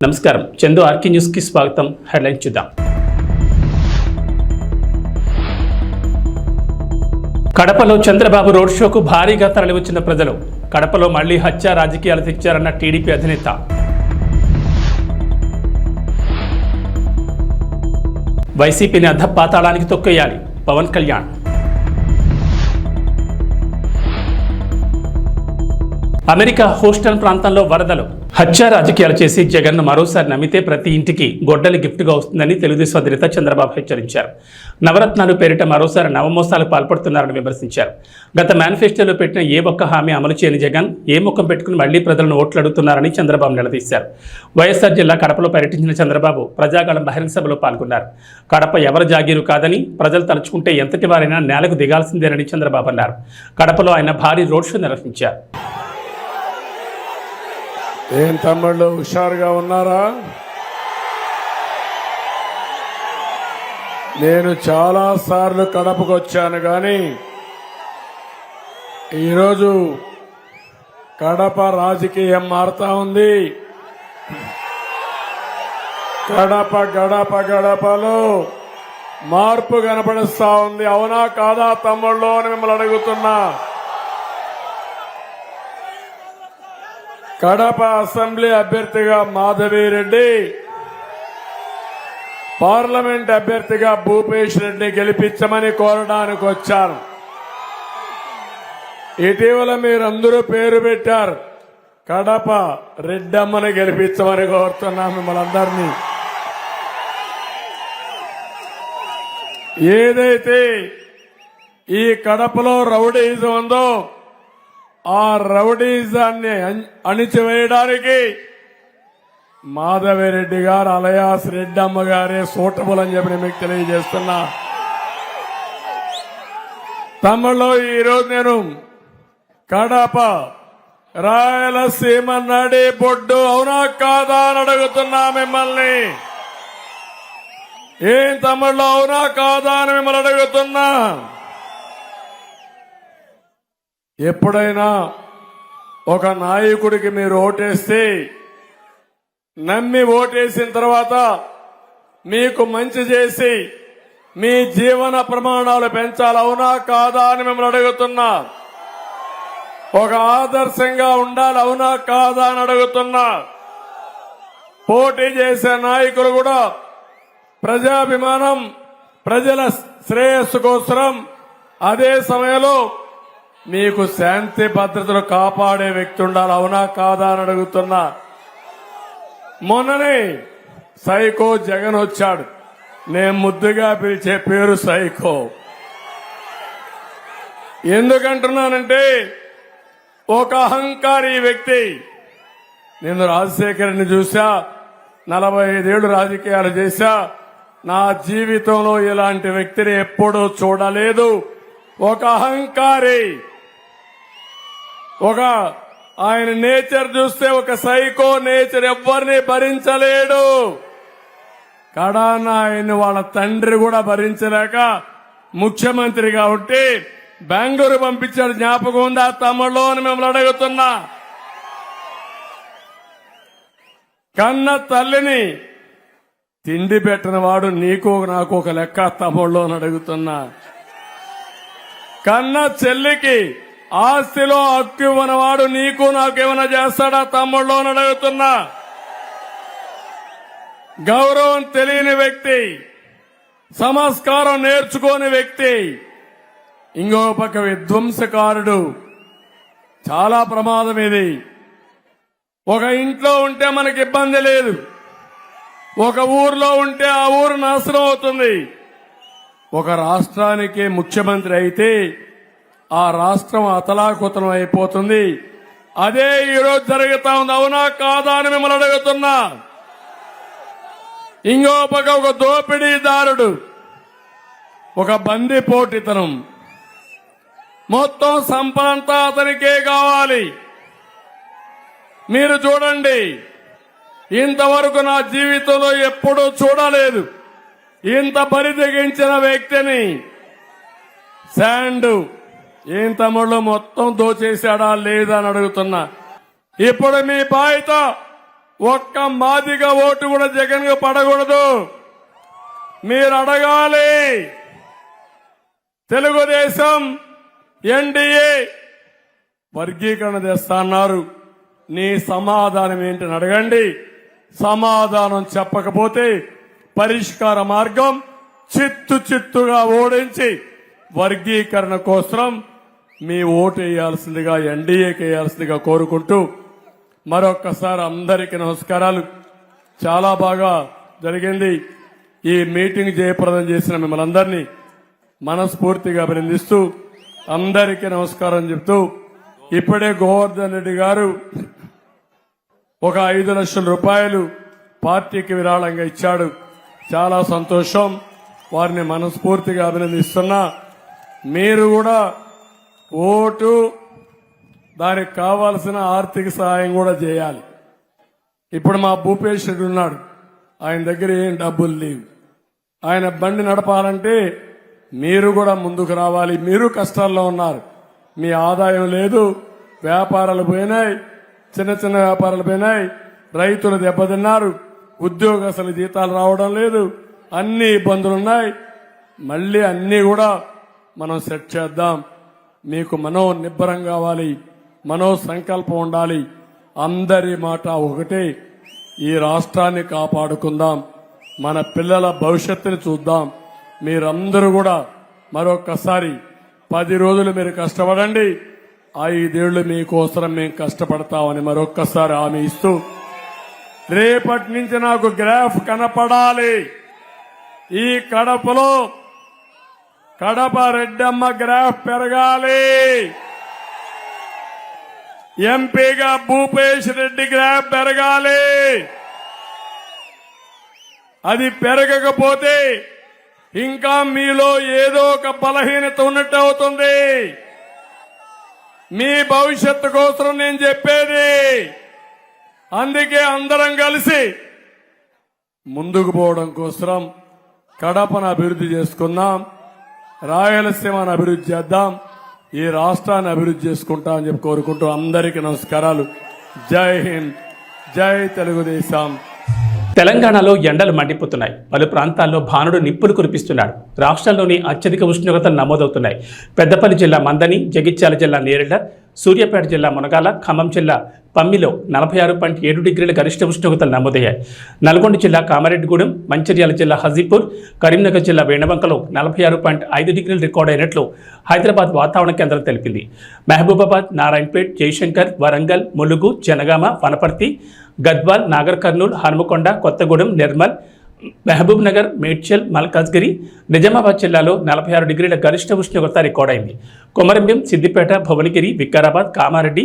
నమస్కారం, Chandu RK news కి స్వాగతం. హెడ్లైన్ చూద్దాం. కడపలో చంద్రబాబు రోడ్ షోకు భారీగా తరలివచ్చిన ప్రజలు. కడపలో మళ్లీ హత్య రాజకీయాలు తెచ్చారన్న టీడీపీ అధినేత. వైసీపీని అధపాతాళానికి తొక్కేయాలి పవన్ కళ్యాణ్. అమెరికా హూస్టన్ ప్రాంతంలో వరదలు. హత్య రాజకీయాలు చేసి జగన్ను మరోసారి నమ్మితే ప్రతి ఇంటికి గొడ్డలి గిఫ్ట్గా వస్తుందని తెలుగుదేశం అధినేత చంద్రబాబు హెచ్చరించారు. నవరత్నాలు పేరిట మరోసారి నవమోసాలకు పాల్పడుతున్నారని విమర్శించారు. గత మేనిఫెస్టోలో పెట్టిన ఏ ఒక్క హామీ అమలు చేయని జగన్ ఏ ముఖం పెట్టుకుని మళ్లీ ప్రజలను ఓట్లు అడుగుతున్నారని చంద్రబాబు నిలదీశారు. వైఎస్ఆర్ జిల్లా కడపలో పర్యటించిన చంద్రబాబు ప్రజాగళం బహిరంగ సభలో పాల్గొన్నారు. కడప ఎవరి జాగీరు కాదని, ప్రజలు తలుచుకుంటే ఎంతటి వారైనా నేలకు దిగాల్సిందేనని చంద్రబాబు అన్నారు. కడపలో ఆయన భారీ రోడ్ షో నిర్వహించారు. ఏం తమ్ముళ్ళు హుషారుగా ఉన్నారా? నేను చాలా సార్లు కడపకు వచ్చాను, కానీ ఈరోజు కడప రాజకీయం మారుతా ఉంది. గడపలో మార్పు కనపడిస్తా ఉంది. అవునా కాదా తమ్ముళ్ళు అని మిమ్మల్ని అడుగుతున్నా. కడప అసెంబ్లీ అభ్యర్థిగా మాధవిరెడ్డి, పార్లమెంట్ అభ్యర్థిగా భూపేష్ రెడ్డి గెలిపించమని కోరడానికి వచ్చాను. ఇటీవల మీరందరూ పేరు పెట్టారు, కడప రెడ్డమ్మని గెలిపించమని కోరుతున్నాను మిమ్మల్ని అందరినీ. ఏదైతే ఈ కడపలో రౌడీజం ఉందో ఆ రౌడీజాన్ని అణిచివేయడానికి మాధవిరెడ్డి గారు అలయాస్ రెడ్డమ్మ గారే సూటబుల్ అని చెప్పి మీకు తెలియజేస్తున్నా. తమిళలో ఈరోజు నేను కడప రాయలసీమ నడి బొడ్డు అవునా కాదా అని అడుగుతున్నా మిమ్మల్ని. ఏం తమిళలో అవునా కాదా అని మిమ్మల్ని అడుగుతున్నా. ఎప్పుడైనా ఒక నాయకుడికి మీరు ఓటేస్తే, నమ్మి ఓటేసిన తర్వాత మీకు మంచి చేసి మీ జీవన ప్రమాణాలు పెంచాలి, అవునా కాదా అని మిమ్మల్ని అడుగుతున్నా. ఒక ఆదర్శంగా ఉండాలి, అవునా కాదా అని అడుగుతున్నా. పోటీ చేసే నాయకులు కూడా ప్రజాభిమానం, ప్రజల శ్రేయస్సు కోసం, అదే సమయంలో మీకు శాంతి భద్రతలు కాపాడే వ్యక్తి ఉండాలి, అవునా కాదా అని అడుగుతున్నా. మొన్ననే సైకో జగన్ వచ్చాడు. నేను ముద్దుగా పిలిచే పేరు సైకో. ఎందుకంటున్నానంటే ఒక అహంకారి వ్యక్తి. నేను రాజశేఖర్ని చూసా, 45 ఏళ్లు రాజకీయాలు చేశా. నా జీవితంలో ఇలాంటి వ్యక్తిని ఎప్పుడూ చూడలేదు. ఒక అహంకారి, ఒక ఆయన నేచర్ చూస్తే ఒక సైకో నేచర్, ఎవ్వరిని భరించలేడు. కడాన ఆయన వాళ్ళ తండ్రి కూడా భరించలేక ముఖ్యమంత్రిగా ఉంటే బెంగళూరు పంపించాడు. జ్ఞాపకం ఉందా తమ్ముళ్ళు అని మిమ్మల్ని అడుగుతున్నా. కన్న తల్లిని తిండి పెట్టిన వాడు నీకు నాకు ఒక లెక్క తమ్ముళ్ళు అని అడుగుతున్నా. కన్న చెల్లికి ఆస్తిలో హక్కు ఇవ్వనవాడు నీకు నాకేమైనా చేస్తాడా తమ్ముళ్ళు అని అడుగుతున్నా. గౌరవం తెలియని వ్యక్తి, సంస్కారం నేర్చుకోని వ్యక్తి, ఇంకో పక్క విధ్వంసకారుడు. చాలా ప్రమాదం ఇది. ఒక ఇంట్లో ఉంటే మనకి ఇబ్బంది లేదు, ఒక ఊర్లో ఉంటే ఆ ఊరు నాశనం అవుతుంది. ఒక రాష్ట్రానికి ముఖ్యమంత్రి అయితే ఆ రాష్ట్రం అతలాకుతలం అయిపోతుంది. అదే ఈరోజు జరుగుతా ఉంది, అవునా కాదా అని మిమ్మల్ని అడుగుతున్నా. ఇంకో పక్క ఒక దోపిడీదారుడు, ఒక బందిపోటుతనం, మొత్తం సంపదంతా అతనికే కావాలి. మీరు చూడండి, ఇంతవరకు నా జీవితంలో ఎప్పుడూ చూడలేదు ఇంత బరిదెగించిన వ్యక్తిని. శాండ్ ఏం తమ్ముళ్ళు మొత్తం దోచేశాడా లేదా అని అడుగుతున్నా. ఇప్పుడు మీ బాధ్యత ఒక్క మాదిగ ఓటు కూడా జగన్ కు పడకూడదు. మీరు అడగాలి. తెలుగుదేశం ఎన్డీఏ వర్గీకరణ చేస్తా అన్నారు. నీ సమాధానం ఏంటని అడగండి. సమాధానం చెప్పకపోతే పరిష్కార మార్గం చిత్తుగా ఓడించి వర్గీకరణ కోసం మీ ఓటు వేయాల్సిందిగా, ఎన్డీఏకి వేయాల్సిందిగా కోరుకుంటూ మరొక్కసారి అందరికీ నమస్కారాలు. చాలా బాగా జరిగింది. ఈ మీటింగ్ జయప్రదం చేసిన మిమ్మల్ని అందరినీ మనస్ఫూర్తిగా అభినందిస్తూ అందరికీ నమస్కారం చెప్తూ, ఇప్పుడే గోవర్ధన్ రెడ్డి గారు ఒక 5 లక్షల రూపాయలు పార్టీకి విరాళంగా ఇచ్చాడు. చాలా సంతోషం. వారిని మనస్ఫూర్తిగా అభినందిస్తున్నా. మీరు కూడా ఓటు, దానికి కావాల్సిన ఆర్థిక సహాయం కూడా చేయాలి. ఇప్పుడు మా భూపేష్ రెడ్డి ఉన్నాడు, ఆయన దగ్గర ఏం డబ్బులు లేవు. ఆయన బండి నడపాలంటే మీరు కూడా ముందుకు రావాలి. మీరు కష్టాల్లో ఉన్నారు, మీ ఆదాయం లేదు, వ్యాపారాలు పోయినాయి, చిన్న వ్యాపారాలు పోయినాయి, రైతులు దెబ్బతిన్నారు, ఉద్యోగస్తుల జీతాలు రావడం లేదు, అన్ని ఇబ్బందులున్నాయి. మళ్ళీ అన్ని కూడా మనం సెట్ చేద్దాం. మీకు మనో నిబ్బరం కావాలి, మనో సంకల్పం ఉండాలి. అందరి మాట ఒకటే, ఈ రాష్ట్రాన్ని కాపాడుకుందాం, మన పిల్లల భవిష్యత్తుని చూద్దాం. మీరందరూ కూడా మరొక్కసారి 10 రోజులు మీరు కష్టపడండి. 5 ఏళ్లు మీకోసం మేము కష్టపడతామని మరొక్కసారి హామీ ఇస్తూ, రేపటి నుంచి నాకు గ్రాఫ్ కనపడాలి. ఈ కడపలో కడప రెడ్డమ్మ గ్రాఫ్ పెరగాలి. ఎంపీగా భూపేష్ రెడ్డి గ్రాఫ్ పెరగాలి. అది పెరగకపోతే ఇంకా మీలో ఏదో ఒక బలహీనత ఉన్నట్టు అవుతుంది. మీ భవిష్యత్తు కోసం నేను చెప్పేది. అందుకే అందరం కలిసి ముందుకు పోవడం కోసం కడపను అభివృద్ధి చేసుకుందాం, రాయలసీమను అభివృద్ధి చేద్దాం, ఈ రాష్ట్రాన్ని అభివృద్ధి చేసుకుంటా అని చెప్పి కోరుకుంటూ అందరికీ నమస్కారాలు. జై హింద్, జై తెలుగుదేశం. తెలంగాణలో ఎండలు మండిపోతున్నాయి. పలు ప్రాంతాల్లో భానుడు నిప్పులు కురిపిస్తున్నాడు. రాష్ట్రంలోని అత్యధిక ఉష్ణోగ్రతలు నమోదవుతున్నాయి. పెద్దపల్లి జిల్లా మందని, జగిత్యాల జిల్లా నేరేళ్ల, సూర్యాపేట జిల్లా మునగాల, ఖమ్మం జిల్లా పమ్మిలో 46.7 డిగ్రీల గరిష్ట ఉష్ణోగ్రతలు నమోదయ్యాయి. నల్గొండ జిల్లా కామారెడ్డిగూడెం, మంచిర్యాల జిల్లా హజీపూర్, కరీంనగర్ జిల్లా వేణవంకలో 46.5 డిగ్రీలు రికార్డు అయినట్లు హైదరాబాద్ వాతావరణ కేంద్రం తెలిపింది. మహబూబాబాద్, నారాయణపేట్, జయశంకర్, వరంగల్, ములుగు, జనగామ, వనపర్తి, గద్వాల్, నాగర్ కర్నూల్, హనుమకొండ, కొత్తగూడెం, నిర్మల్, మహబూబ్ నగర్, మేడ్చల్, మల్కాజ్గిరి, నిజామాబాద్ జిల్లాలో 46 డిగ్రీల గరిష్ట ఉష్ణోగ్రత రికార్డైంది. కొమరంభీం, సిద్దిపేట, భువనగిరి, వికారాబాద్, కామారెడ్డి,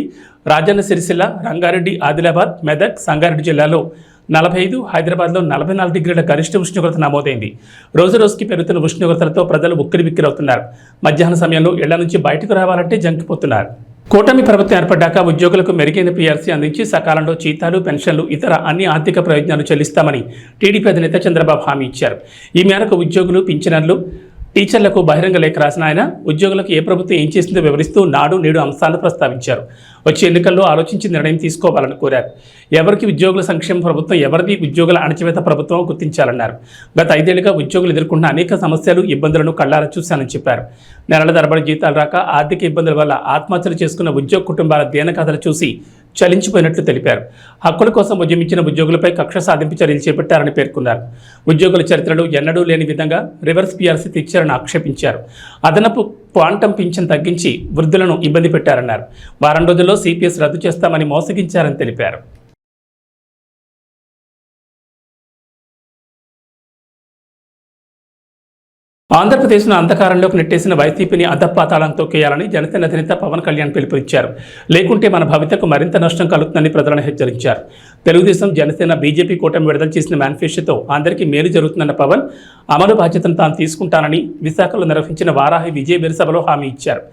రాజన్న సిరిసిల్ల, రంగారెడ్డి, ఆదిలాబాద్, మెదక్, సంగారెడ్డి జిల్లాలో 45, హైదరాబాద్లో 44 డిగ్రీల గరిష్ట ఉష్ణోగ్రత నమోదైంది. రోజురోజుకి పెరుగుతున్న ఉష్ణోగ్రతలతో ప్రజలు ఉక్కిరిబిక్కిరవుతున్నారు. మధ్యాహ్న సమయంలో ఇళ్ల నుంచి బయటకు రావాలంటే జంకిపోతున్నారు. కూటమి ప్రభుత్వం ఏర్పడ్డాక ఉద్యోగులకు మెరుగైన పీఆర్సీ అందించి సకాలంలో జీతాలు, పెన్షన్లు, ఇతర అన్ని ఆర్థిక ప్రయోజనాలు చెల్లిస్తామని టీడీపీ అధినేత చంద్రబాబు హామీ ఇచ్చారు. ఈ మేరకు ఉద్యోగులు, పింఛనర్లు, టీచర్లకు బహిరంగ లేఖ రాసిన ఆయన ఉద్యోగులకు ఏ ప్రభుత్వం ఏం చేసిందో వివరిస్తూ నాడు నేడు అంశాలను ప్రస్తావించారు. వచ్చే ఎన్నికల్లో ఆలోచించి నిర్ణయం తీసుకోవాలని కోరారు. ఎవరికి ఉద్యోగుల సంక్షేమ ప్రభుత్వం, ఎవరిది ఉద్యోగుల అణచివేత ప్రభుత్వం గుర్తించాలన్నారు. గత 5 ఏళ్లుగా ఉద్యోగులు ఎదుర్కొంటున్న అనేక సమస్యలు, ఇబ్బందులను కళ్లారా చూశానని చెప్పారు. నెలల తరబడి జీతాలు రాక, ఆర్థిక ఇబ్బందుల వల్ల ఆత్మహత్యలు చేసుకున్న ఉద్యోగ కుటుంబాల దీనకథలు చూసి చలించిపోయినట్లు తెలిపారు. హక్కుల కోసం ఉద్యమించిన ఉద్యోగులపై కక్ష సాధింపు చర్యలు చేపట్టారని పేర్కొన్నారు. ఉద్యోగుల చరిత్రలో ఎన్నడూ లేని విధంగా రివర్స్ పీఆర్సీ తెచ్చారని ఆక్షేపించారు. అదనపు క్వాంటం పింఛన్ తగ్గించి వృద్ధులను ఇబ్బంది పెట్టారన్నారు. వారం రోజుల్లో సిపిఎస్ రద్దు చేస్తామని మోసగించారని తెలిపారు. ఆంధ్రప్రదేశ్ను అంధకారంలోకి నెట్టేసిన వైసీపీని అధపాతాళం తొక్కేయాలని జనసేన అధినేత పవన్ కళ్యాణ్ పిలుపునిచ్చారు. లేకుంటే మన భవితకు మరింత నష్టం కలుగుతుందని ప్రజలను హెచ్చరించారు. తెలుగుదేశం, జనసేన, బీజేపీ కూటమి విడుదల చేసిన మేనిఫెస్టోతో అందరికీ మేలు జరుగుతుందన్న పవన్ అమలు బాధ్యతను తాను తీసుకుంటానని విశాఖలో నిర్వహించిన వారాహి విజయ సభలో హామీ ఇచ్చారు.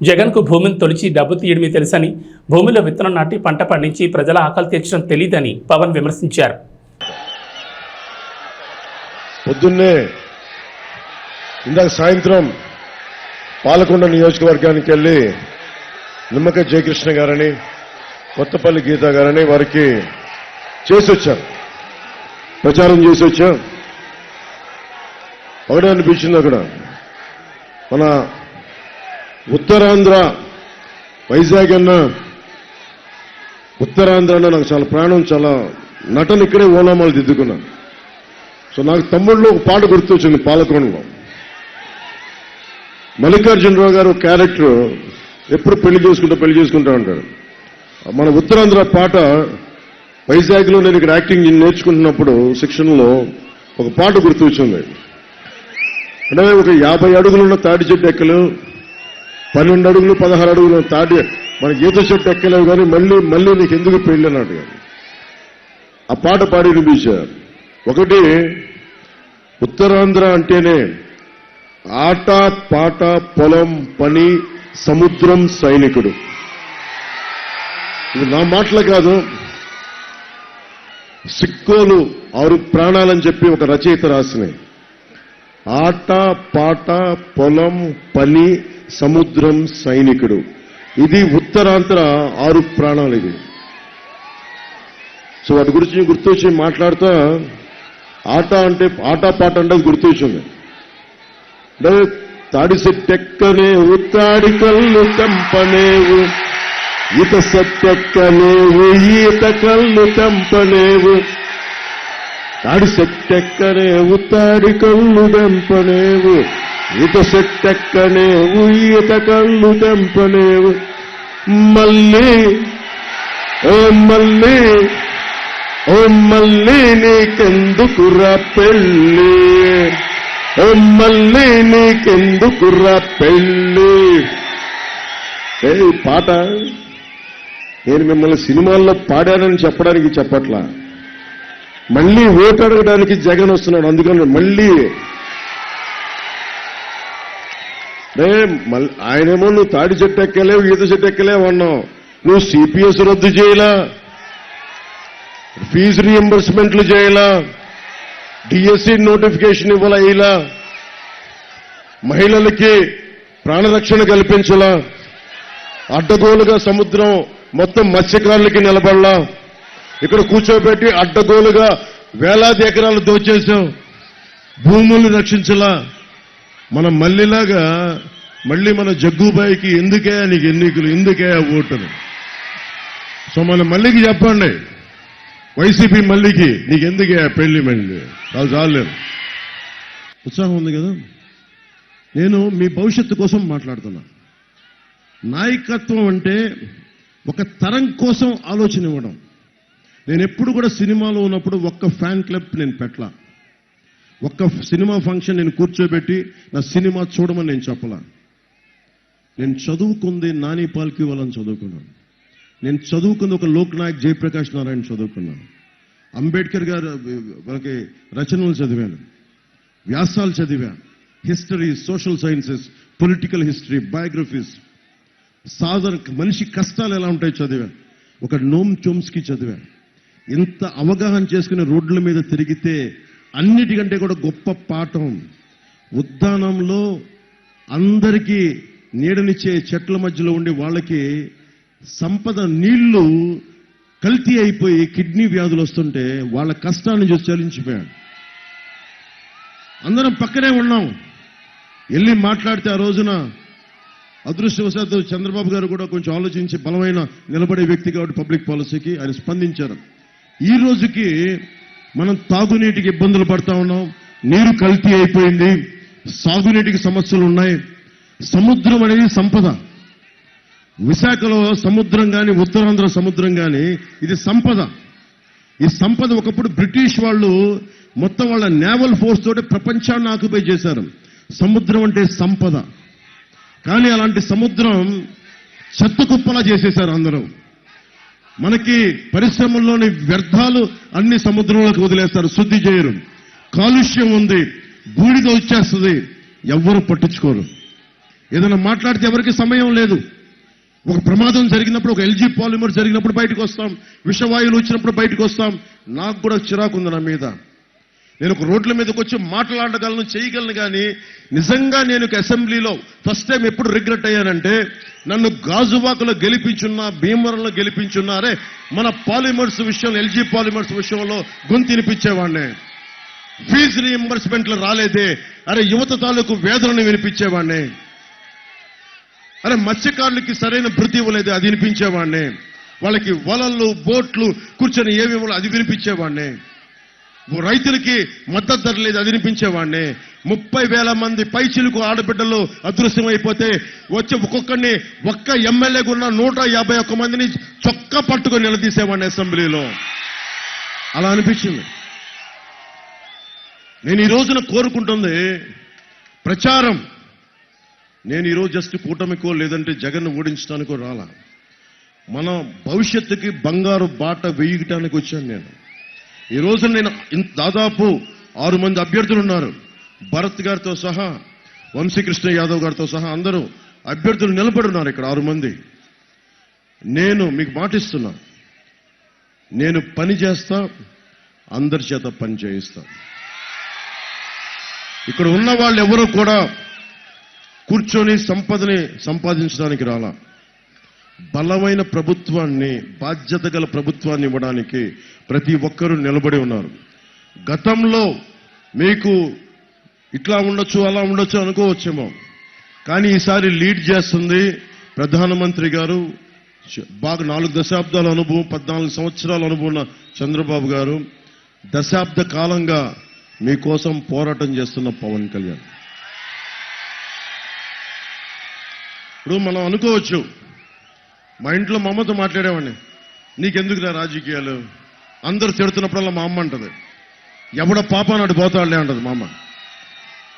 జగన్కు భూమిని తొలిచి డబ్బు తీయడమే తెలుసని, భూమిలో విత్తనం నాటి పంట పండించి ప్రజల ఆకలి తీర్చడం తెలియదని పవన్ విమర్శించారు. ఇందాక సాయంత్రం పాలకొండ నియోజకవర్గానికి వెళ్ళి నిమ్మకాయ జయకృష్ణ గారని, కొత్తపల్లి గీత గారని వారికి చేసి వచ్చా, ప్రచారం చేసి వచ్చా. ఒకటే అనిపించింది అక్కడ, మన ఉత్తరాంధ్ర వైజాగ్ అన్న, ఉత్తరాంధ్ర అన్న నాకు చాలా ప్రాణం, చాలా నటన ఇక్కడే ఓనామాలు దిద్దుకున్నాను. సో నాకు తమ్ముళ్ళు ఒక పాట గుర్తొచ్చింది పాలకొండలో. మల్లికార్జునరావు గారు క్యారెక్టర్ ఎప్పుడు పెళ్లి చేసుకుంటా ఉంటాడు. మన ఉత్తరాంధ్ర పాట వైజాగ్లో నేను ఇక్కడ యాక్టింగ్ నేర్చుకుంటున్నప్పుడు శిక్షణలో ఒక పాట గుర్తొచ్చింది. అంటే ఒక 50 అడుగులున్న తాటి చెట్టు ఎక్కలు, 12 అడుగులు 16 అడుగులు తాటి మన ఈత చెట్టు ఎక్కలేవు కానీ మళ్ళీ నీకు ఎందుకు పెళ్ళి అన్నట్టు ఆ పాట పాడి వినిపించారు. ఒకటి, ఉత్తరాంధ్ర అంటేనే ఆట పాట పొలం పని సముద్రం సైనికుడు. ఇది నా మాటలు కాదు, సిక్కోలు 6 ప్రాణాలని చెప్పి ఒక రచయిత రాసినాయి. ఆట పాట పొలం పని సముద్రం సైనికుడు, ఇది ఉత్తరాంధ్ర 6 ప్రాణాలు. ఇది సో వాటి గురించి గుర్తొచ్చి మాట్లాడుతా, ఆట పాట అంటే గుర్తొచ్చింది. అంటే తాడి సెట్టెక్కనేవు, తాడి కళ్ళు తెంపనేవు, ఈత సెట్టెక్కనేవు, ఈత కళ్ళు తెంపనేవు, తాడి సెట్టెక్కనేవు, తాడి కళ్ళు తెంపనేవు, ఈత సెట్టెక్కనేవు, ఈత కళ్ళు తెంపనేవు, మళ్ళీ ఓ మళ్ళీ నీకెందుకురా పెళ్ళి, ఓ మళ్ళీ నీకెందుకురా పెళ్ళి. పాట నేను మిమ్మల్ని సినిమాల్లో పాడానని చెప్పడానికి చెప్పట్లా, మళ్ళీ ఓటు అడగడానికి జగన్ వస్తున్నాడు, అందుకని మళ్ళీ ఆయనేమో నువ్వు తాడి చెట్టు ఎక్కలేవు, ఈత చెట్టు ఎక్కలేవు అన్నావు. నువ్వు సిపిఎస్ రద్దు చేయలా, ఫీజు రీఎంబర్స్మెంట్లు చేయలా, డిఎస్సి నోటిఫికేషన్ ఇవ్వాలా, ఇలా మహిళలకి ప్రాణరక్షణ కల్పించలా, అడ్డగోలుగా సముద్రం మొత్తం మత్స్యకారులకి నిలబడలా, ఇక్కడ కూర్చోబెట్టి అడ్డగోలుగా వేలాది ఎకరాలు దోచేశాం, భూముల్ని రక్షించలా. మనం మళ్ళీలాగా మళ్ళీ మన జగ్గుబాయికి ఎందుకే నీకు ఎన్నికలు, ఎందుకే ఓటులు. సో మన మళ్ళీకి చెప్పండి, వైసీపీ మళ్ళీకి నీకు ఎందుకే పెళ్లి, మళ్ళీ చాలా చాలేదు. ఉత్సాహం ఉంది కదా. నేను మీ భవిష్యత్తు కోసం మాట్లాడుతున్నా. నాయకత్వం అంటే ఒక తరం కోసం ఆలోచన ఇవ్వడం. నేను ఎప్పుడు కూడా సినిమాలో ఉన్నప్పుడు ఒక్క ఫ్యాన్ క్లబ్ నేను పెట్టలా, ఒక్క సినిమా ఫంక్షన్ నేను కూర్చోబెట్టి నా సినిమా చూడమని నేను చెప్పలా. నేను చదువుకుంది నాని పాల్కి వాళ్ళని చదువుకున్నాను. నేను చదువుకుంది ఒక లోక్ నాయక్ జయప్రకాష్ నారాయణ చదువుకున్నాను. అంబేద్కర్ గారు మనకి రచనలు చదివాను, వ్యాసాలు చదివాను, history, social sciences, political history, biographies, సాధారణ మనిషి కష్టాలు ఎలా ఉంటాయో చదివాను. ఒక నోమ్ చోమ్స్కీ చదివాను. ఇంత అవగాహన చేసుకుని రోడ్ల మీద తిరిగితే అన్నిటికంటే కూడా గొప్ప పాఠం, ఉద్యానంలో అందరికీ నీడనిచ్చే చెట్ల మధ్యలో ఉండి వాళ్ళకి సంపద నీళ్లు కల్తీ అయిపోయి కిడ్నీ వ్యాధులు వస్తుంటే వాళ్ళ కష్టాన్ని చూసి చలించిపోయాడు. అందరం పక్కనే ఉన్నాం, వెళ్ళి మాట్లాడితే ఆ రోజున అదృష్టవశాత్తు చంద్రబాబు గారు కూడా కొంచెం ఆలోచించి బలమైన నిలబడే వ్యక్తి కాబట్టి పబ్లిక్ పాలసీకి ఆయన స్పందించారు. ఈ రోజుకి మనం తాగునీటికి ఇబ్బందులు పడతా ఉన్నాం, నీరు కల్తీ అయిపోయింది, సాగునీటికి సమస్యలు ఉన్నాయి. సముద్రం అనేది సంపద. విశాఖలో సముద్రం కానీ ఉత్తరాంధ్ర సముద్రం కానీ ఇది సంపద. ఈ సంపద ఒకప్పుడు బ్రిటిష్ వాళ్ళు మొత్తం వాళ్ళ నేవల్ ఫోర్స్ తోటి ప్రపంచాన్ని ఆక్యుపై చేశారు. సముద్రం అంటే సంపద. కానీ అలాంటి సముద్రం చెత్త కుప్పలా చేసేశారు అందరూ. మనకి పరిశ్రమల్లోని వ్యర్థాలు అన్ని సముద్రంలోకి వదిలేస్తారు, శుద్ధి చేయరు. కాలుష్యం ఉంది, బూడిద వచ్చేస్తుంది, ఎవ్వరూ పట్టించుకోరు. ఏదైనా మాట్లాడితే ఎవరికి సమయం లేదు. ఒక ప్రమాదం జరిగినప్పుడు, ఒక ఎల్జీ పాలిమర్ జరిగినప్పుడు బయటకు వస్తాం, విషవాయువులు వచ్చినప్పుడు బయటకు వస్తాం. నాకు కూడా చిరాకు ఉంది నా మీద. నేను ఒక రోడ్ల మీదకి వచ్చి మాట్లాడగలను, చేయగలను. కానీ నిజంగా నేను అసెంబ్లీలో ఫస్ట్ టైం ఎప్పుడు రిగ్రెట్ అయ్యానంటే, నన్ను గాజువాకలో గెలిపించున్నా, భీమవరంలో గెలిపించున్నారే, మన పాలిమర్స్ విషయంలో, ఎల్జీ పాలిమర్స్ విషయంలో గొంతినిపించేవాడిని. ఫీజు రీఎంబర్స్మెంట్లు రాలేదే, అరే యువత తాలూకు వేదనని వినిపించేవాడిని. అరే మత్స్యకారులకి సరైన భృతి ఇవ్వలేదు, అది వినిపించేవాడిని. వాళ్ళకి వలలు, బోట్లు కూర్చొని ఏమేమో అది వినిపించేవాడిని. రైతులకి మద్దతు ధర లేదు, అది వినిపించేవాడిని. 30,000 మంది పైచిలకు ఆడబిడ్డలు అదృశ్యమైపోతే వచ్చి ఒక్కొక్కరిని ఒక్క ఎమ్మెల్యేగా ఉన్న 151 మందిని చొక్కా పట్టుకొని నిలదీసేవాడిని అసెంబ్లీలో. అలా అనిపించింది. నేను ఈ రోజున కోరుకుంటుంది ప్రచారం. నేను ఈరోజు జస్ట్ కూటమికో లేదంటే జగన్ ఓడించడానికో రాలా. మన భవిష్యత్తుకి బంగారు బాట వేయటానికి వచ్చాను నేను. ఈ రోజు నేను దాదాపు 6 మంది అభ్యర్థులు ఉన్నారు. భరత్ గారితో సహా, వంశీకృష్ణ యాదవ్ గారితో సహా అందరూ అభ్యర్థులు నిలబడి ఉన్నారు ఇక్కడ 6 మంది. నేను మీకు మాటిస్తున్నా, నేను పని చేస్తా, అందరి చేత పని చేయిస్తా. ఇక్కడ ఉన్న వాళ్ళు ఎవరూ కూడా కూర్చొని సంపదని సంపాదించడానికి రాలా. బలమైన ప్రభుత్వాన్ని, బాధ్యత గల ప్రభుత్వాన్ని ఇవ్వడానికి ప్రతి ఒక్కరూ నిలబడి ఉన్నారు. గతంలో మీకు ఇట్లా ఉండొచ్చు, అలా ఉండొచ్చు అనుకోవచ్చేమో, కానీ ఈసారి లీడ్ చేస్తుంది ప్రధానమంత్రి గారు. బాగా 4 దశాబ్దాల అనుభవం, 14 సంవత్సరాల అనుభవం ఉన్న చంద్రబాబు గారు, దశాబ్ద కాలంగా మీకోసం పోరాటం చేస్తున్న పవన్ కళ్యాణ్. ఇప్పుడు మనం అనుకోవచ్చు, మా ఇంట్లో మా అమ్మతో మాట్లాడేవాడిని, నీకెందుకురా రాజకీయాలు, అందరూ తిడుతున్నప్పుడల్లా మా అమ్మ అంటది, ఎవడ పాప నాడు పోతాడులే అంటది మా అమ్మ.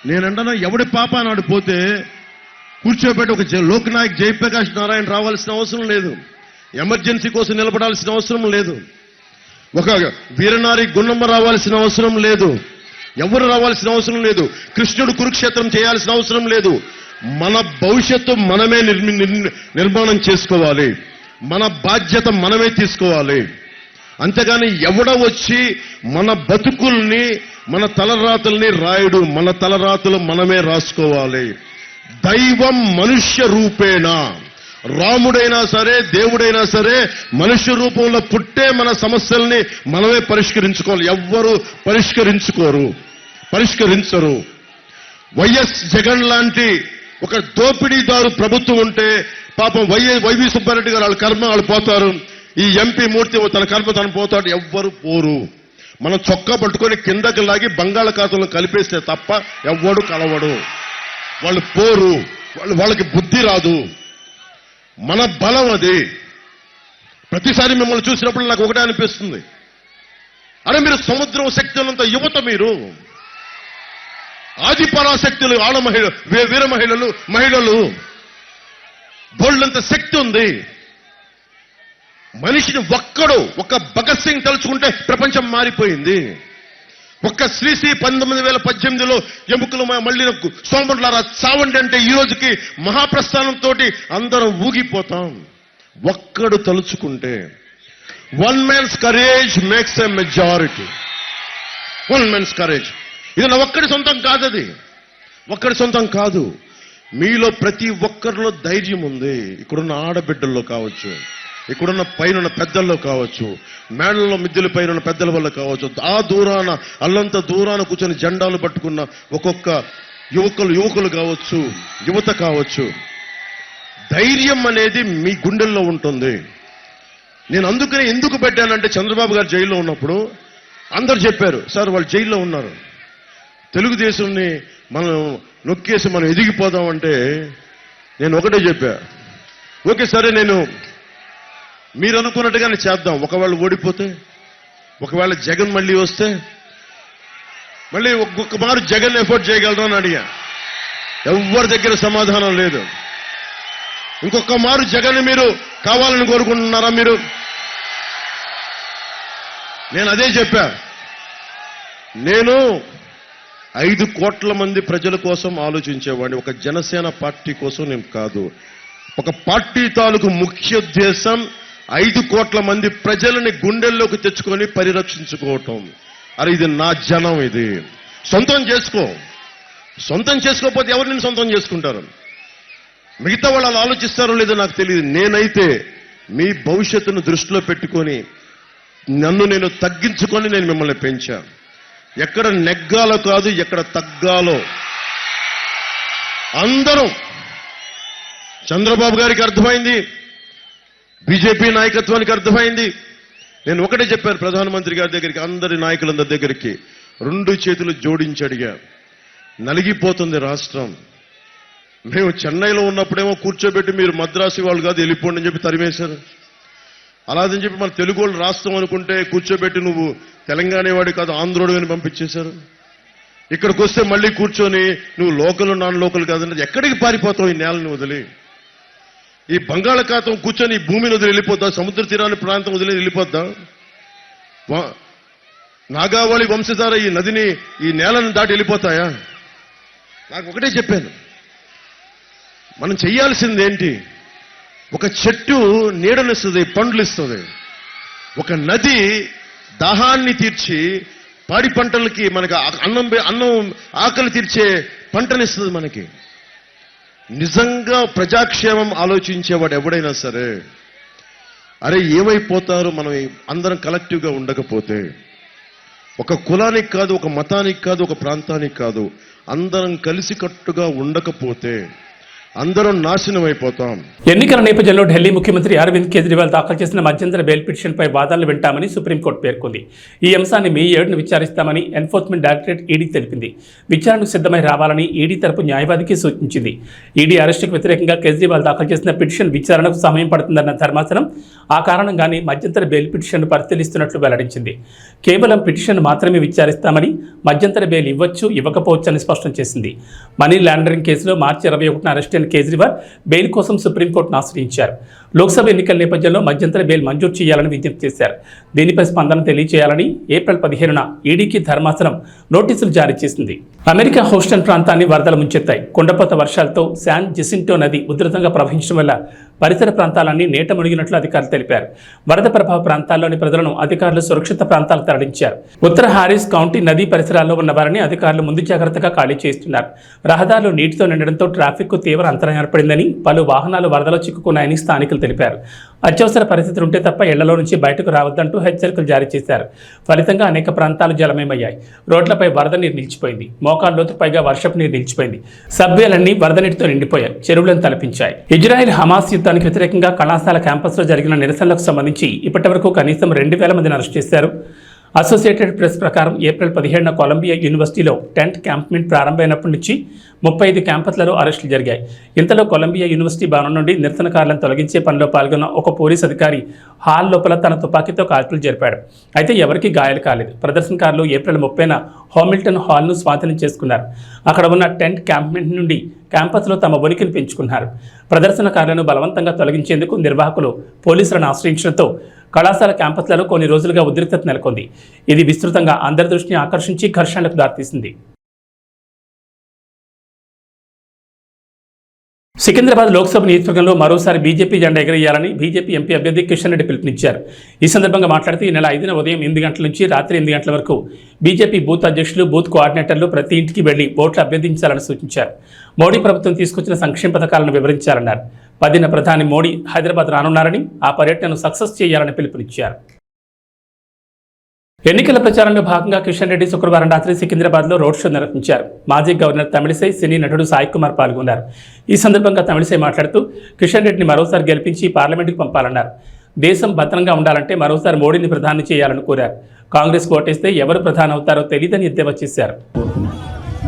నేనంటాను, ఎవడి పాప నాడు పోతే కూర్చోబెట్టి ఒక లోక్నాయక్ జయప్రకాష్ నారాయణ రావాల్సిన అవసరం లేదు, ఎమర్జెన్సీ కోసం నిలబడాల్సిన అవసరం లేదు, ఒక వీరనారి గున్నమ్మ రావాల్సిన అవసరం లేదు, ఎవరు రావాల్సిన అవసరం లేదు, కృష్ణుడు కురుక్షేత్రం చేయాల్సిన అవసరం లేదు. మన భవిష్యత్తు మనమే నిర్మాణం చేసుకోవాలి, మన బాధ్యత మనమే తీసుకోవాలి. అంతేగాని ఎవడ వచ్చి మన బతుకుల్ని, మన తలరాతుల్ని రాయడు. మన తలరాతులు మనమే రాసుకోవాలి. దైవం మనుష్య రూపేణ, రాముడైనా సరే, దేవుడైనా సరే మనుష్య రూపంలో పుట్టే మన సమస్యల్ని మనమే పరిష్కరించుకోవాలి. ఎవ్వరూ పరిష్కరించరు. వైఎస్ జగన్ లాంటి ఒక దోపిడీదారు ప్రభుత్వం ఉంటే పాపం వైవి సుబ్బారెడ్డి గారు వాళ్ళ కర్మ వాళ్ళు పోతారు. ఈ ఎంపీ మూర్తి తన కర్మ తను పోతాడు. ఎవ్వరు పోరు. మనం చొక్కా పట్టుకొని కిందకి లాగి బంగాళాఖాతంలో కలిపేస్తే తప్ప ఎవ్వడు కలవడు. వాళ్ళు పోరు, వాళ్ళకి బుద్ధి రాదు. మన బలం అది. ప్రతిసారి మిమ్మల్ని చూసినప్పుడు నాకు ఒకటే అనిపిస్తుంది, అరే మీరు సముద్రం శక్తులంత యువత, మీరు ఆది పరాశక్తులు, వీర మహిళలు బోల్డంత శక్తి ఉంది. మనిషిని ఒక్క భగత్ సింగ్ తలుచుకుంటే ప్రపంచం మారిపోయింది. ఒక్క శ్రీశ్రీ 1918లో ఎముకలు మళ్ళీ సోమరులారా చావండి అంటే ఈ రోజుకి మహాప్రస్థానంతో అందరం ఊగిపోతాం. ఒక్కడు తలుచుకుంటే. One man's courage makes a majority. One man's courage. ఇది నా ఒక్కడి సొంతం కాదు, అది ఒక్కడి సొంతం కాదు. మీలో ప్రతి ఒక్కరిలో ధైర్యం ఉంది. ఇక్కడున్న ఆడబిడ్డల్లో కావచ్చు, ఇక్కడున్న పైన పెద్దల్లో కావచ్చు, మేడల్లో మిద్దెల పైన పెద్దల వల్ల కావచ్చు, ఆ దూరాన అల్లంత దూరాన కూర్చొని జెండాలు పట్టుకున్న ఒక్కొక్క యువకులు కావచ్చు, యువత కావచ్చు. ధైర్యం అనేది మీ గుండెల్లో ఉంటుంది. నేను అందుకనే ఎందుకు పెట్టానంటే, చంద్రబాబు గారు జైల్లో ఉన్నప్పుడు అందరు చెప్పారు, సార్ వాళ్ళు జైల్లో ఉన్నారు, తెలుగుదేశంని మనం నొక్కేసి మనం ఎదిగిపోదామంటే నేను ఒకటే చెప్పా, ఓకే సరే నేను మీరు అనుకున్నట్టుగానే చేద్దాం. ఒకవేళ ఓడిపోతే, ఒకవేళ జగన్ మళ్ళీ వస్తే మళ్ళీ ఒక్కొక్క మారు జగన్ ఎఫోర్డ్ చేయగలరా అని అడిగా. ఎవరి దగ్గర సమాధానం లేదు. ఇంకొక మారు జగన్ మీరు కావాలని కోరుకుంటున్నారా మీరు? నేను అదే చెప్పా. నేను 5 కోట్ల మంది ప్రజల కోసం ఆలోచించేవాడిని, ఒక జనసేన పార్టీ కోసం నేను కాదు. ఒక పార్టీ తాలూకు ముఖ్య ఉద్దేశం 5 కోట్ల మంది ప్రజలని గుండెల్లోకి తెచ్చుకొని పరిరక్షించుకోవటం. అరే ఇది నా జనం, ఇది సొంతం చేసుకో. సొంతం చేసుకోకపోతే ఎవరు నేను సొంతం చేసుకుంటారు? మిగతా వాళ్ళు అలా ఆలోచిస్తారో లేదో నాకు తెలియదు. నేనైతే మీ భవిష్యత్తును దృష్టిలో పెట్టుకొని నన్ను నేను తగ్గించుకొని నేను మిమ్మల్ని పెంచాను. ఎక్కడ నెగ్గాలో కాదు, ఎక్కడ తగ్గాలో. అందరం చంద్రబాబు గారికి అర్థమైంది, బీజేపీ నాయకత్వానికి అర్థమైంది. నేను ఒకటే చెప్పాను ప్రధానమంత్రి గారి దగ్గరికి, అందరి నాయకులందరి దగ్గరికి 2 చేతులు జోడించి అడిగా, నలిగిపోతుంది రాష్ట్రం. మేము చెన్నైలో ఉన్నప్పుడేమో కూర్చోబెట్టి మీరు మద్రాసు వాళ్ళు కాదు వెళ్ళిపోండి అని చెప్పి తరిమేశారు. అలాదని చెప్పి మన తెలుగు వాళ్ళు రాష్ట్రం అనుకుంటే కూర్చోబెట్టి నువ్వు తెలంగాణ వాడి కాదు ఆంధ్రోడు అని పంపించేశారు. ఇక్కడికి వస్తే మళ్ళీ కూర్చొని నువ్వు లోకల్ నాన్ లోకల్ కాదంటే ఎక్కడికి పారిపోతావు? ఈ నేలని వదిలి, ఈ బంగాళాఖాతం కూర్చొని ఈ భూమిని వదిలి వెళ్ళిపోద్దా? సముద్ర తీరాన్ని ప్రాంతం వదిలి వెళ్ళిపోద్దా? నాగావళి వంశధార ఈ నదిని, ఈ నేలను దాటి వెళ్ళిపోతాయా? నాకు ఒకటే చెప్పాను, మనం చెయ్యాల్సింది ఏంటి? ఒక చెట్టు నీడనిస్తుంది, పండ్లు ఇస్తుంది. ఒక నది దాహాన్ని తీర్చి పాడి పంటలకి మనకి అన్నం ఆకలి తీర్చే పంటనిస్తుంది మనకి. నిజంగా ప్రజాక్షేమం ఆలోచించేవాడు ఎవడైనా సరే, అరే ఏమైపోతారు మనం అందరం కలెక్టివ్గా ఉండకపోతే? ఒక కులానికి కాదు, ఒక మతానికి కాదు, ఒక ప్రాంతానికి కాదు, అందరం కలిసికట్టుగా ఉండకపోతే అందరం నాశనం అయిపోతాం. ఎన్నికల నేపథ్యంలో ఢిల్లీ ముఖ్యమంత్రి అరవింద్ కేజ్రీవాల్ దాఖలు చేసిన మధ్యంతర బెయిల్ పిటిషన్పై వాదనలు వింటామని సుప్రీంకోర్టు పేర్కొంది. ఈ అంశాన్ని మే 7న విచారిస్తామని ఎన్ఫోర్స్మెంట్ డైరెక్టరేట్ ఈడీ తెలిపింది. విచారణకు సిద్ధమై రావాలని ఈడీ తరపు న్యాయవాదికి సూచించింది. ఈడీ అరెస్టుకు వ్యతిరేకంగా కేజ్రీవాల్ దాఖలు చేసిన పిటిషన్ విచారణకు సమయం పడుతుందన్న ధర్మాసనం ఆ కారణంగానే మధ్యంతర బెయిల్ పిటిషన్ను పరిశీలిస్తున్నట్లు వెల్లడించింది. కేవలం పిటిషన్ మాత్రమే విచారిస్తామని, మధ్యంతర బెయిల్ ఇవ్వచ్చు ఇవ్వకపోవచ్చు అని స్పష్టం చేసింది. మనీ లాండరింగ్ కేసులో మార్చి 21న అరెస్ట్ అయిన కేజ్రీవాల్ బెయిల్ కోసం సుప్రీంకోర్టును ఆశ్రయించారు. లోక్సభ ఎన్నికల నేపథ్యంలో మధ్యంతర బెయిల్ మంజూరు చేయాలని విజ్ఞప్తి చేశారు. దీనిపై స్పందన తెలియజేయాలని ఏప్రిల్ 15న ఈడీకి ధర్మాసనం నోటీసులు జారీ చేసింది. అమెరికా హూస్టన్ ప్రాంతాన్ని వరదలు ముంచెత్తాయి. కుండపోత వర్షాలతో శాన్ జెసింటో నది ఉధృతంగా ప్రవహించడం వల్ల పరిసర ప్రాంతాలన్నీ నీట మునిగినట్లు అధికారులు తెలిపారు. వరద ప్రభావ ప్రాంతాల్లోని ప్రజలను అధికారులు సురక్షిత ప్రాంతాలకు తరలించారు. ఉత్తర హారిస్ కౌంటీ నదీ పరిసరాల్లో ఉన్న వారిని అధికారులు ముందు జాగ్రత్తగా ఖాళీ చేస్తున్నారు. రహదారులు నీటితో నిండడంతో ట్రాఫిక్ కు తీవ్ర అంతరం ఏర్పడిందని, పలు వాహనాలు వరదలో చిక్కుకున్నాయని స్థానికులు తెలిపారు. అత్యవసర పరిస్థితులు ఉంటే తప్ప ఇళ్లలో నుంచి బయటకు రావద్దంటూ హెచ్చరికలు జారీ చేశారు. ఫలితంగా అనేక ప్రాంతాలు జలమయమయ్యాయి. రోడ్లపై వరద నీరు నిలిచిపోయింది. మోకాళ్ళ లోతు పైగా వర్షపు నీరు నిలిచిపోయింది. సబ్వేలన్నీ వరద నీటితో నిండిపోయాయి. చెరువులను తలపించాయి. ఇజ్రాయెల్ హమాస్ యుద్ధానికి వ్యతిరేకంగా కళాశాల క్యాంపస్లో జరిగిన నిరసనలకు సంబంధించి ఇప్పటివరకు కనీసం 2000 మందిని అరెస్ట్ చేశారు. అసోసియేటెడ్ ప్రెస్ ప్రకారం ఏప్రిల్ 17న కొలంబియా యూనివర్సిటీలో టెంట్ క్యాంప్మెంట్ ప్రారంభమైనప్పటి నుంచి 35 క్యాంపస్లలో అరెస్టులు జరిగాయి. ఇంతలో కొలంబియా యూనివర్సిటీ భవనం నుండి నిరసనకారులను తొలగించే పనిలో పాల్గొన్న ఒక పోలీస్ అధికారి హాల్ లోపల తన తుపాకీతో కాల్పులు జరిపాడు. అయితే ఎవరికీ గాయాలు కాలేదు. ప్రదర్శనకారులు ఏప్రిల్ 30న హామిల్టన్ హాల్ను స్వాధీనం చేసుకున్నారు. అక్కడ ఉన్న టెంట్ క్యాంప్మెంట్ నుండి క్యాంపస్లో తమ ఉనికిని పెంచుకున్నారు. ప్రదర్శనకారులను బలవంతంగా తొలగించేందుకు నిర్వాహకులు పోలీసులను ఆశ్రయించడంతో కళాశాల క్యాంపస్లలో కొన్ని రోజులుగా ఉద్రిక్తత నెలకొంది. ఇది విస్తృతంగా అందరి దృష్టిని ఆకర్షించి ఘర్షణలకు దారితీసింది. సికింద్రాబాద్ లోక్సభ నియోజకవర్గంలో మరోసారి బీజేపీ జెండా ఎగరేయాలని బీజేపీ ఎంపీ అభ్యర్థి కిషన్ రెడ్డి పిలుపునిచ్చారు. ఈ సందర్భంగా మాట్లాడుతూ ఈ నెల 5న ఉదయం 8 గంటల నుంచి రాత్రి 8 గంటల వరకు బీజేపీ బూత్ అధ్యక్షులు, బూత్ కోఆర్డినేటర్లు ప్రతి ఇంటికి వెళ్లి ఓట్లు అభ్యర్థించాలని సూచించారు. మోడీ ప్రభుత్వం తీసుకొచ్చిన సంక్షేమ పథకాలను వివరించాలన్నారు. 10న ప్రధాని మోడీ హైదరాబాద్ రానున్నారని, ఆ పర్యటనను సక్సెస్ చేయాలని పిలుపునిచ్చారు. ఎన్నికల ప్రచారంలో భాగంగా కిషన్ రెడ్డి శుక్రవారం రాత్రి సికింద్రాబాద్లో రోడ్ షో నిర్వహించారు. మాజీ గవర్నర్ తమిళిసై, సినీ నటుడు సాయి కుమార్ పాల్గొన్నారు. ఈ సందర్భంగా తమిళిసై మాట్లాడుతూ కిషన్ రెడ్డిని మరోసారి గెలిపించి పార్లమెంటుకు పంపాలన్నారు. దేశం భద్రంగా ఉండాలంటే మరోసారి మోడీని ప్రధాని చేయాలని కోరారు. కాంగ్రెస్ ఓటేస్తే ఎవరు ప్రధాని అవుతారో తెలియదని ఎద్దేవా చేశారు.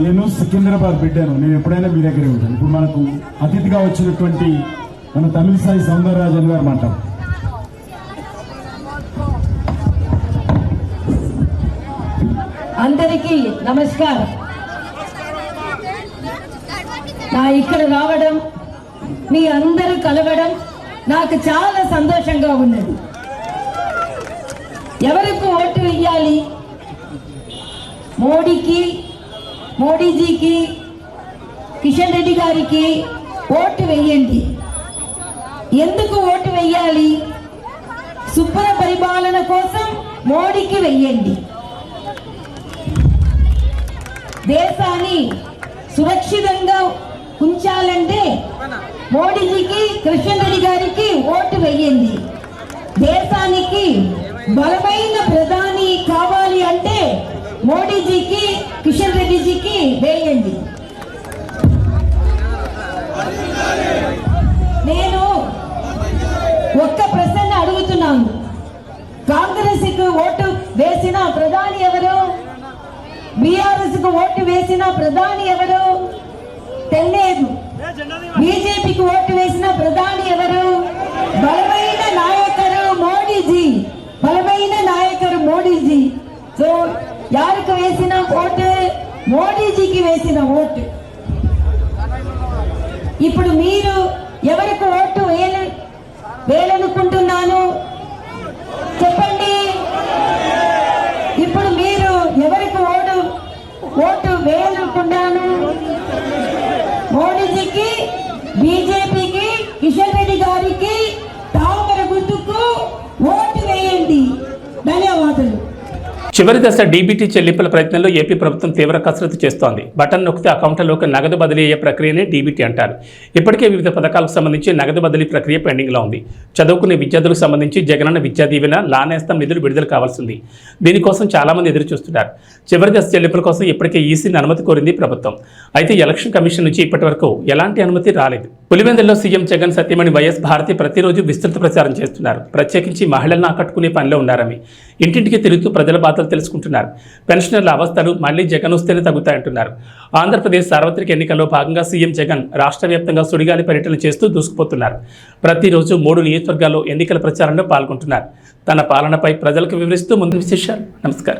నేను సికింద్రాబాద్ బిడ్డాను, నేను ఎప్పుడైనా మీ దగ్గరే ఉంటాను. ఇప్పుడు మనకు అతిథిగా వచ్చినటువంటి మన తమిళిసై సౌందరరాజన్ గారు మాట్లాడు. అందరికీ నమస్కారం. నా ఇక్కడ రావడం, మీ అందరూ కలవడం నాకు చాలా సంతోషంగా ఉన్నది. ఎవరికి ఓటు వేయాలి? మోడీకి, మోడీజీకి, కిషన్ రెడ్డి గారికి ఓటు వేయండి. ఎందుకు ఓటు వేయాలి? శుభ్ర పరిపాలన కోసం మోడీకి వేయండి. దేశాన్ని సురక్షితంగా ఉంచాలంటే మోడీజీకి కిషన్ రెడ్డి గారికి ఓటు వేయండి. దేశానికి బలమైన ప్రధాని కావాలి అంటే మోడీజీకి కిషన్ రెడ్డిజీకి వేయండి. నేను ఒక్క ప్రశ్న అడుగుతున్నాను. కాంగ్రెస్ కు ఓటు వేసిన ప్రధాని ఎవరు? బీఆర్ఎస్ కు ఓటు వేసిన ప్రధాని ఎవరు? తెలియదు. బీజేపీకి ఓటు వేసిన ప్రధాని ఎవరు? బలమైన నాయకుడు మోడీజీ. బలమైన నాయకుడు మోడీజీ. సో యారికి వేసిన ఓటు? మోడీజీకి వేసిన ఓటు. ఇప్పుడు మీరు ఎవరికి ఓటు వేయాలనుకుంటున్నాను చెప్పండి. ఇప్పుడు మీరు ఎవరికి ఓటు వేయాలనుకున్నాను? మోడీజీకి, బీజేపీకి, కిషన్ రెడ్డి గారికి, తామర గుర్తుకు ఓటు వేయండి. ధన్యవాదాలు. చివరి దశ డీబీటీ చెల్లింపుల ప్రయత్నంలో ఏపీ ప్రభుత్వం తీవ్ర కసరత్తు చేస్తోంది. బటన్ నొక్కితే అకౌంట్లోకి నగదు బదిలీ అయ్యే ప్రక్రియనే డీబీటీ అంటారు. ఇప్పటికే వివిధ పథకాలకు సంబంధించి నగదు బదిలీ ప్రక్రియ పెండింగ్లో ఉంది. చదువుకునే విద్యార్థులకు సంబంధించి జగనన్న విద్యా దీవెన, లానేస్తం నిధులు విడుదల కావాల్సింది. దీనికోసం చాలామంది ఎదురు చూస్తున్నారు. చివరి దశ చెల్లింపుల కోసం ఇప్పటికే ఈసీని అనుమతి కోరింది ప్రభుత్వం. అయితే ఎలక్షన్ కమిషన్ నుంచి ఇప్పటి వరకు ఎలాంటి అనుమతి రాలేదు. పులివెందుల్లో సీఎం జగన్ సతీమణి వైఎస్ భారతి ప్రతిరోజు విస్తృత ప్రచారం చేస్తున్నారు. ప్రత్యేకించి మహిళలను ఆకట్టుకునే పనిలో ఉన్నారని ఇంటింటికి తిరుగుతూ ప్రజల బాధలు తెలుసుకుంటున్నారు. పెన్షనర్ల అవస్థలు మళ్లీ జగన్ వస్తేనే తగ్గుతాయంటున్నారు. ఆంధ్రప్రదేశ్ సార్వత్రిక ఎన్నికల్లో భాగంగా సీఎం జగన్ రాష్ట్ర వ్యాప్తంగా సుడిగాలి పర్యటన చేస్తూ దూసుకుపోతున్నారు. ప్రతిరోజు 3 నియోజకవర్గాల్లో ఎన్నికల ప్రచారంలో పాల్గొంటున్నారు. తన పాలనపై ప్రజలకు వివరిస్తూ ముందు విశేషాలు. నమస్కారం.